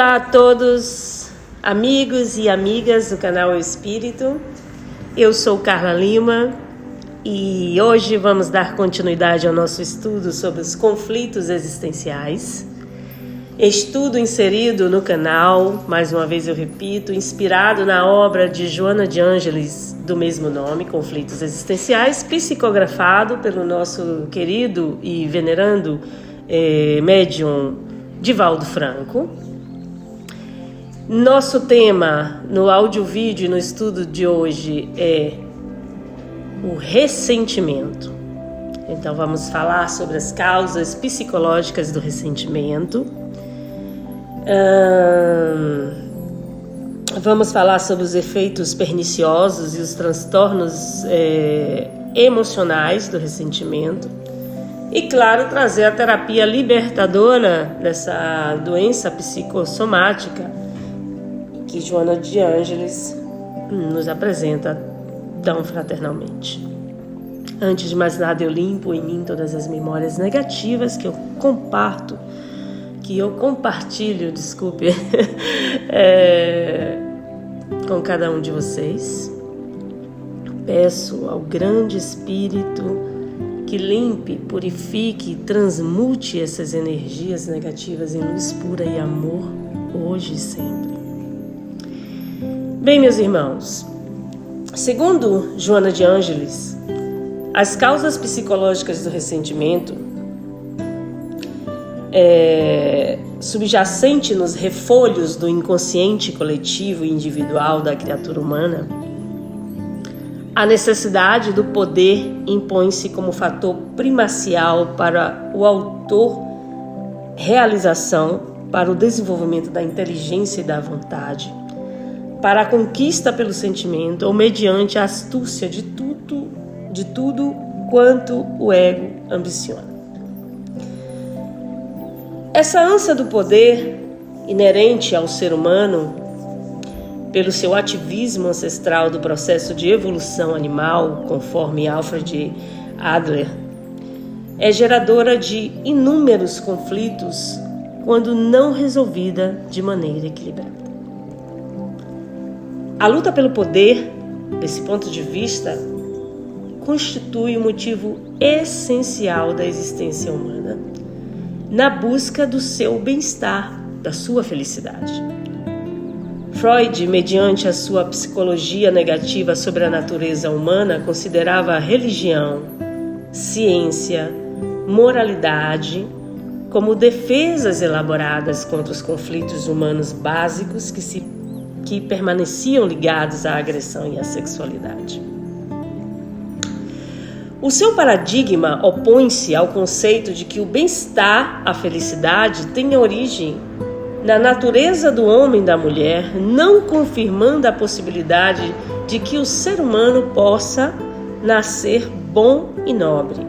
Olá a todos, amigos e amigas do canal Eu Espírito. Eu sou Carla Lima e hoje vamos dar continuidade ao nosso estudo sobre os conflitos existenciais. Estudo inserido no canal, mais uma vez eu repito, inspirado na obra de Joana de Ângeles, do mesmo nome, Conflitos Existenciais, psicografado pelo nosso querido e venerando médium Divaldo Franco. Nosso tema no áudio-vídeo e no estudo de hoje é o ressentimento. Então vamos falar sobre as causas psicológicas do ressentimento. Vamos falar sobre os efeitos perniciosos e os transtornos emocionais do ressentimento. E, claro, trazer a terapia libertadora dessa doença psicossomática que Joana de Ângeles nos apresenta tão fraternalmente. Antes de mais nada, eu limpo em mim todas as memórias negativas que eu compartilho, com cada um de vocês. Peço ao grande Espírito que limpe, purifique e transmute essas energias negativas em luz pura e amor, hoje e sempre. Bem, meus irmãos, segundo Joana de Ângeles, as causas psicológicas do ressentimento subjacente nos refolhos do inconsciente coletivo e individual da criatura humana, a necessidade do poder impõe-se como fator primacial para o autor realização, para o desenvolvimento da inteligência e da vontade, para a conquista pelo sentimento ou mediante a astúcia de tudo quanto o ego ambiciona. Essa ânsia do poder, inerente ao ser humano, pelo seu ativismo ancestral do processo de evolução animal, conforme Alfred Adler, é geradora de inúmeros conflitos quando não resolvida de maneira equilibrada. A luta pelo poder, desse ponto de vista, constitui um motivo essencial da existência humana na busca do seu bem-estar, da sua felicidade. Freud, mediante a sua psicologia negativa sobre a natureza humana, considerava a religião, ciência, moralidade como defesas elaboradas contra os conflitos humanos básicos que permaneciam ligados à agressão e à sexualidade. O seu paradigma opõe-se ao conceito de que o bem-estar, a felicidade, tem origem na natureza do homem e da mulher, não confirmando a possibilidade de que o ser humano possa nascer bom e nobre.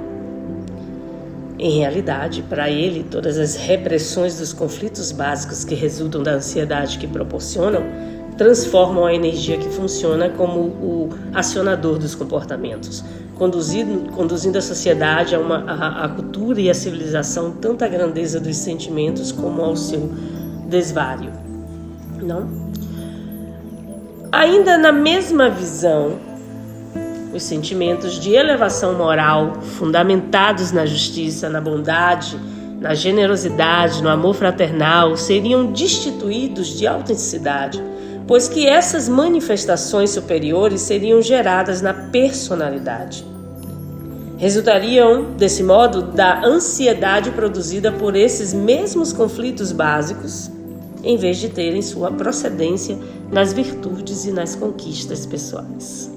Em realidade, para ele, todas as repressões dos conflitos básicos que resultam da ansiedade que proporcionam transformam a energia que funciona como o acionador dos comportamentos, conduzindo a sociedade a cultura e a civilização tanto à grandeza dos sentimentos como ao seu desvário. Não? Ainda na mesma visão, os sentimentos de elevação moral, fundamentados na justiça, na bondade, na generosidade, no amor fraternal, seriam destituídos de autenticidade, pois que essas manifestações superiores seriam geradas na personalidade. Resultariam, desse modo, da ansiedade produzida por esses mesmos conflitos básicos, em vez de terem sua procedência nas virtudes e nas conquistas pessoais.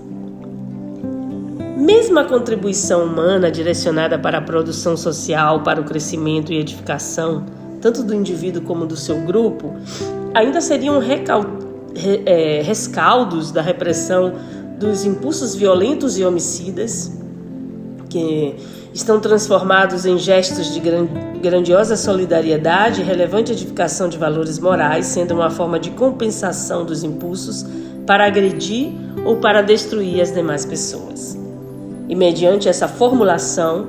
Mesmo a contribuição humana direcionada para a produção social, para o crescimento e edificação, tanto do indivíduo como do seu grupo, ainda seriam rescaldos da repressão dos impulsos violentos e homicidas, que estão transformados em gestos de grandiosa solidariedade e relevante edificação de valores morais, sendo uma forma de compensação dos impulsos para agredir ou para destruir as demais pessoas. E mediante essa formulação,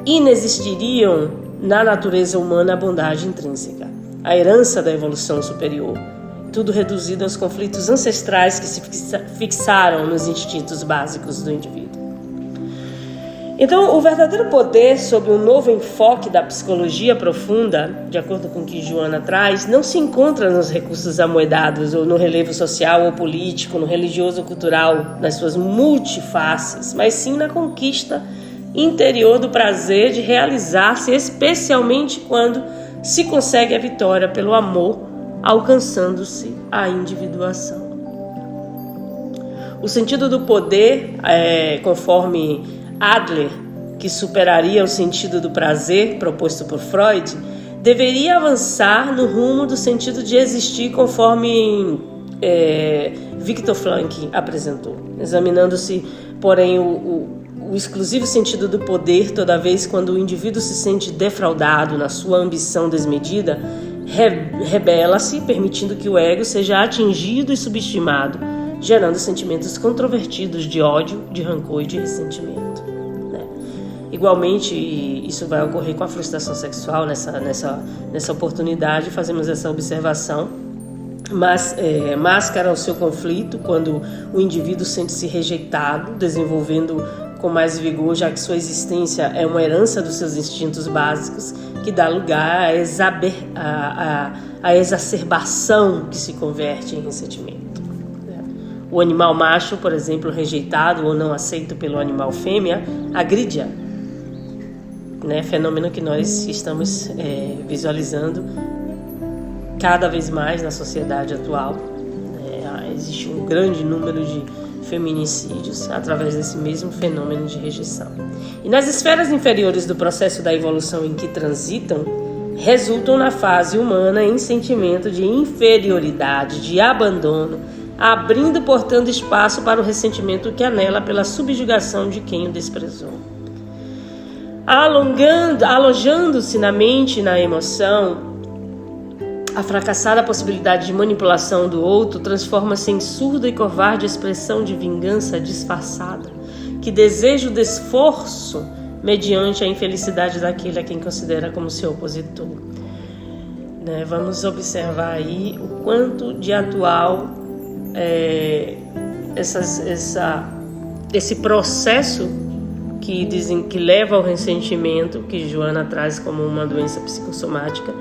inexistiriam na natureza humana a bondade intrínseca. a herança da evolução superior. Tudo reduzido aos conflitos ancestrais que se fixaram nos instintos básicos do indivíduo. Então, o verdadeiro poder sob um novo enfoque da psicologia profunda, de acordo com o que Joana traz, não se encontra nos recursos amoedados ou no relevo social ou político, no religioso ou cultural, nas suas multifaces, mas sim na conquista interior do prazer de realizar-se, especialmente quando se consegue a vitória pelo amor, alcançando-se a individuação. O sentido do poder, conforme Adler, que superaria o sentido do prazer proposto por Freud, deveria avançar no rumo do sentido de existir, conforme Viktor Frankl apresentou, examinando-se, porém, o exclusivo sentido do poder toda vez quando o indivíduo se sente defraudado na sua ambição desmedida, rebela-se, permitindo que o ego seja atingido e subestimado, gerando sentimentos controvertidos de ódio, de rancor e de ressentimento. Igualmente, isso vai ocorrer com a frustração sexual. Nessa oportunidade, fazemos essa observação. Mas máscara o seu conflito quando o indivíduo sente-se rejeitado, desenvolvendo com mais vigor, já que sua existência é uma herança dos seus instintos básicos, que dá lugar à exacerbação que se converte em ressentimento. O animal macho, por exemplo, rejeitado ou não aceito pelo animal fêmea, agride-a. Fenômeno que nós estamos visualizando cada vez mais na sociedade atual. Existe um grande número de feminicídios através desse mesmo fenômeno de rejeição. E nas esferas inferiores do processo da evolução em que transitam, resultam na fase humana em sentimento de inferioridade, de abandono, abrindo, portanto, espaço para o ressentimento que anela pela subjugação de quem o desprezou. Alojando-se na mente e na emoção, a fracassada possibilidade de manipulação do outro transforma-se em surda e covarde expressão de vingança disfarçada, que deseja o desforço mediante a infelicidade daquele a quem considera como seu opositor. Vamos observar aí o quanto de atual esse processo que dizem que leva ao ressentimento, que Joana traz como uma doença psicossomática,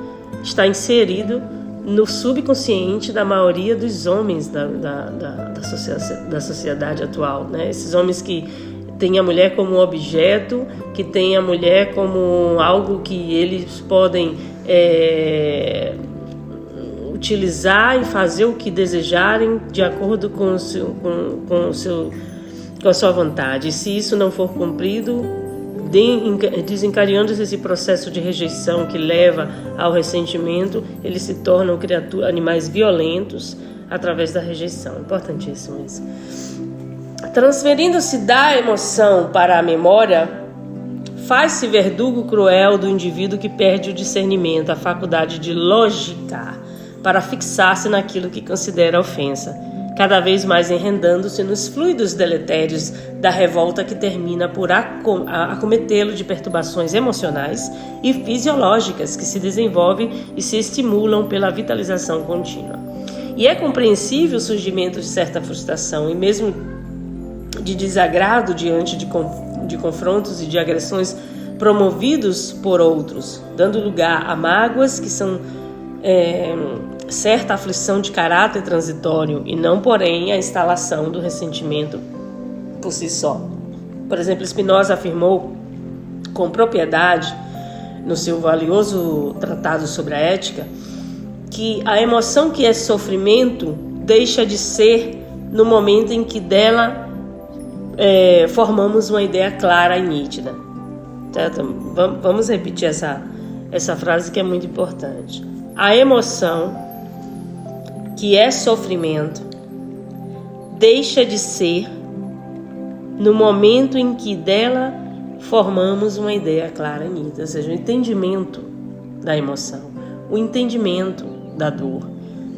está inserido no subconsciente da maioria dos homens da sociedade atual. Esses homens que têm a mulher como objeto, que têm a mulher como algo que eles podem utilizar e fazer o que desejarem de acordo com a sua vontade. E se isso não for cumprido, desencadeando-se esse processo de rejeição que leva ao ressentimento, eles se tornam animais violentos através da rejeição. Importantíssimo isso. Transferindo-se da emoção para a memória, faz-se verdugo cruel do indivíduo que perde o discernimento, a faculdade de logicar, para fixar-se naquilo que considera ofensa, cada vez mais enredando-se nos fluidos deletérios da revolta que termina por acometê-lo de perturbações emocionais e fisiológicas que se desenvolvem e se estimulam pela vitalização contínua. E é compreensível o surgimento de certa frustração e mesmo de desagrado diante de confrontos e de agressões promovidos por outros, dando lugar a mágoas que são certa aflição de caráter transitório e não, porém, a instalação do ressentimento por si só. Por exemplo, Spinoza afirmou com propriedade, no seu valioso tratado sobre a ética, que a emoção que é sofrimento deixa de ser no momento em que dela formamos uma ideia clara e nítida. Certo? Vamos repetir essa frase que é muito importante. A emoção que é sofrimento deixa de ser no momento em que dela formamos uma ideia clara e nítida, ou seja, o entendimento da emoção, o entendimento da dor,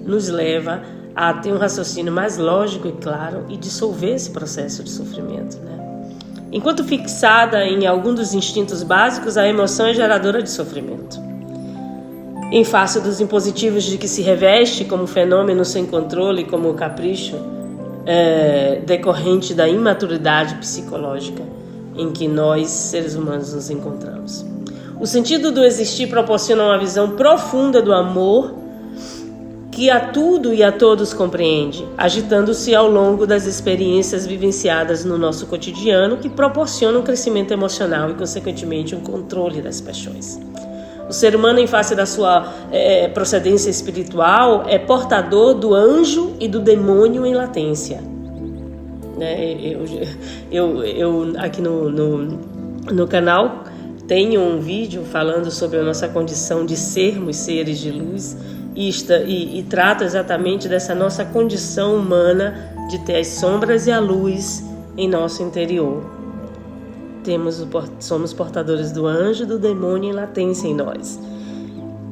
nos leva a ter um raciocínio mais lógico e claro e dissolver esse processo de sofrimento. Enquanto fixada em algum dos instintos básicos, a emoção é geradora de sofrimento. em face dos impositivos de que se reveste como fenômeno sem controle, como o capricho, decorrente da imaturidade psicológica em que nós, seres humanos, nos encontramos. O sentido do existir proporciona uma visão profunda do amor que a tudo e a todos compreende, agitando-se ao longo das experiências vivenciadas no nosso cotidiano, que proporcionam um crescimento emocional e, consequentemente, um controle das paixões. O ser humano, em face da sua procedência espiritual, é portador do anjo e do demônio em latência. Eu aqui no canal tenho um vídeo falando sobre a nossa condição de sermos seres de luz e trata exatamente dessa nossa condição humana de ter as sombras e a luz em nosso interior. Somos portadores do anjo e do demônio em latência em nós.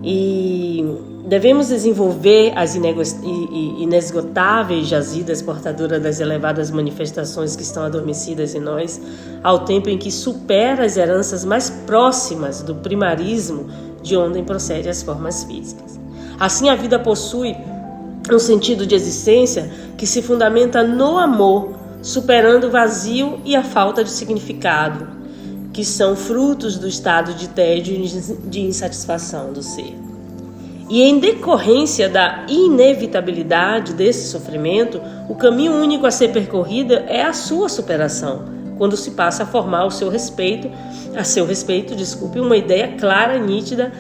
E devemos desenvolver as inesgotáveis jazidas portadoras das elevadas manifestações que estão adormecidas em nós, ao tempo em que supera as heranças mais próximas do primarismo de onde procedem as formas físicas. Assim, a vida possui um sentido de existência que se fundamenta no amor, superando o vazio e a falta de significado, que são frutos do estado de tédio e de insatisfação do ser. E em decorrência da inevitabilidade desse sofrimento, o caminho único a ser percorrido é a sua superação, quando se passa a formar a seu respeito, uma ideia clara e nítida,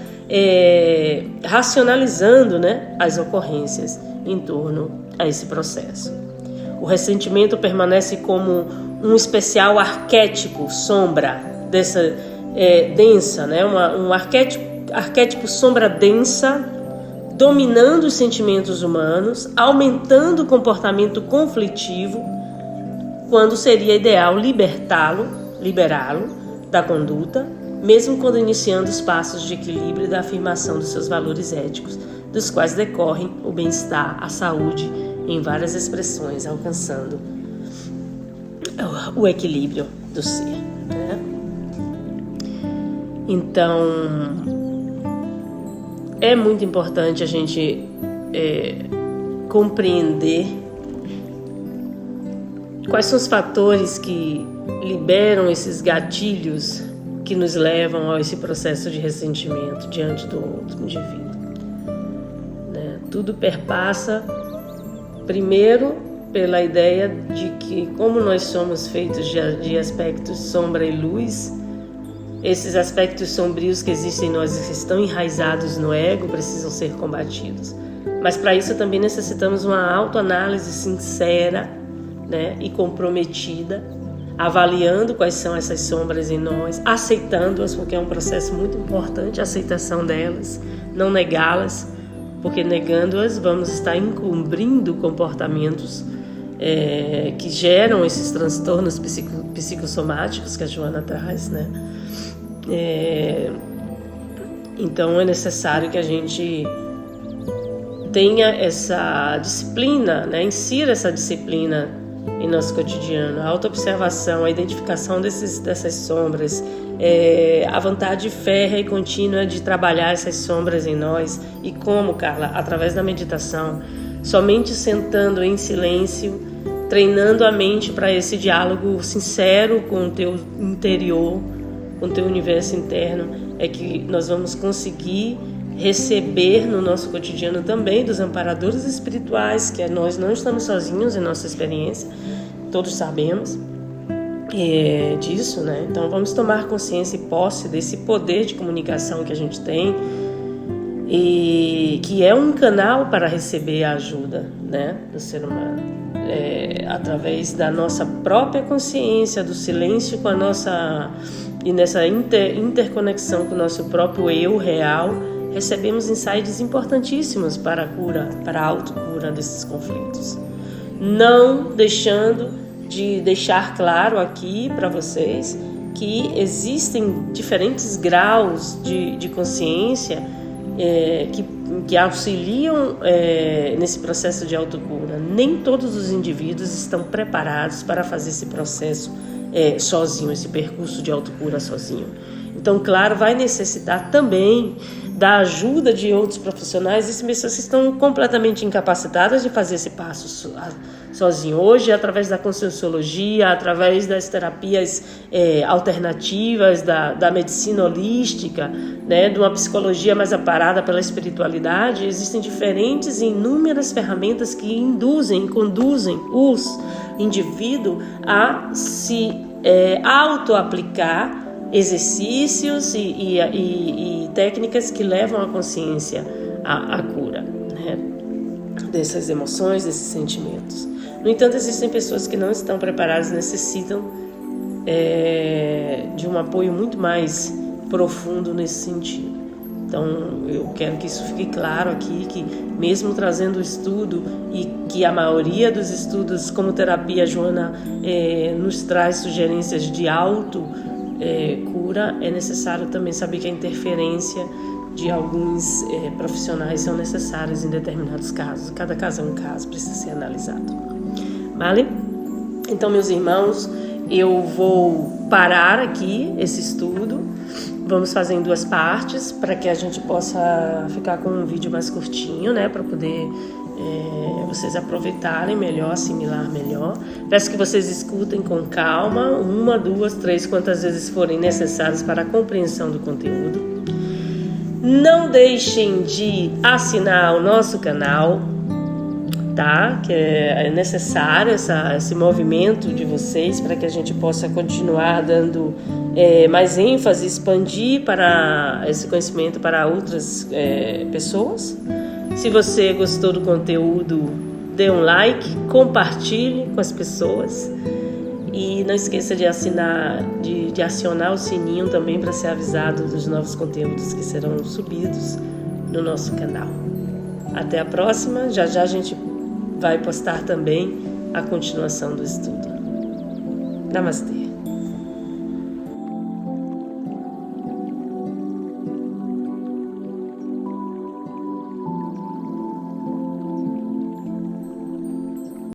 racionalizando, as ocorrências em torno a esse processo. O ressentimento permanece como um especial arquétipo sombra dessa densa, um arquétipo sombra densa, dominando os sentimentos humanos, aumentando o comportamento conflitivo, quando seria ideal liberá-lo da conduta, mesmo quando iniciando os passos de equilíbrio e da afirmação dos seus valores éticos, dos quais decorrem o bem-estar, a saúde, em várias expressões, alcançando o equilíbrio do ser. Então, é muito importante a gente compreender quais são os fatores que liberam esses gatilhos que nos levam a esse processo de ressentimento diante do outro indivíduo. Tudo perpassa, primeiro, pela ideia de que, como nós somos feitos de aspectos sombra e luz, esses aspectos sombrios que existem em nós e que estão enraizados no ego precisam ser combatidos. Mas para isso também necessitamos uma autoanálise sincera, e comprometida, avaliando quais são essas sombras em nós, aceitando-as, porque é um processo muito importante a aceitação delas, não negá-las, porque negando-as vamos estar encobrindo comportamentos que geram esses transtornos psicossomáticos que a Joana traz, Então é necessário que a gente tenha essa disciplina, insira essa disciplina em nosso cotidiano, a autoobservação, a identificação dessas sombras, a vontade férrea e contínua de trabalhar essas sombras em nós. E como, Carla? Através da meditação, somente sentando em silêncio, treinando a mente para esse diálogo sincero com o teu interior, com o teu universo interno, é que nós vamos conseguir receber no nosso cotidiano também dos amparadores espirituais, que nós não estamos sozinhos em nossa experiência, todos sabemos disso, Então vamos tomar consciência e posse desse poder de comunicação que a gente tem e que é um canal para receber a ajuda, do ser humano, através da nossa própria consciência, do silêncio com a nossa e nessa interconexão com o nosso próprio eu real, recebemos insights importantíssimos para a cura, para a autocura desses conflitos. Não deixando de deixar claro aqui para vocês que existem diferentes graus de consciência que auxiliam nesse processo de autocura. Nem todos os indivíduos estão preparados para fazer esse processo sozinho, esse percurso de autocura sozinho. Então, claro, vai necessitar também da ajuda de outros profissionais, existem pessoas que estão completamente incapacitadas de fazer esse passo sozinho. Hoje, através da conscienciologia, através das terapias alternativas, da medicina holística, né, de uma psicologia mais amparada pela espiritualidade, existem diferentes e inúmeras ferramentas que conduzem os indivíduos a se auto-aplicar exercícios e técnicas que levam a consciência à cura, né, dessas emoções, desses sentimentos. No entanto, existem pessoas que não estão preparadas, necessitam de um apoio muito mais profundo nesse sentido. Então, eu quero que isso fique claro aqui, que mesmo trazendo o estudo, e que a maioria dos estudos, como terapia, Joana nos traz sugerências de cura, é necessário também saber que a interferência de alguns profissionais são necessárias em determinados casos. Cada caso é um caso, precisa ser analisado. Vale? Então, meus irmãos, eu vou parar aqui esse estudo. Vamos fazer em 2 partes para que a gente possa ficar com um vídeo mais curtinho, né? Para poder vocês aproveitarem melhor, assimilar melhor. Peço que vocês escutem com calma, 1, 2, 3, quantas vezes forem necessárias para a compreensão do conteúdo. Não deixem de assinar o nosso canal, tá? Que é necessário esse movimento de vocês para que a gente possa continuar dando mais ênfase, expandir para esse conhecimento para outras pessoas. Se você gostou do conteúdo, dê um like, compartilhe com as pessoas e não esqueça de acionar o sininho também para ser avisado dos novos conteúdos que serão subidos no nosso canal. Até a próxima, já a gente vai postar também a continuação do estudo. Namastê.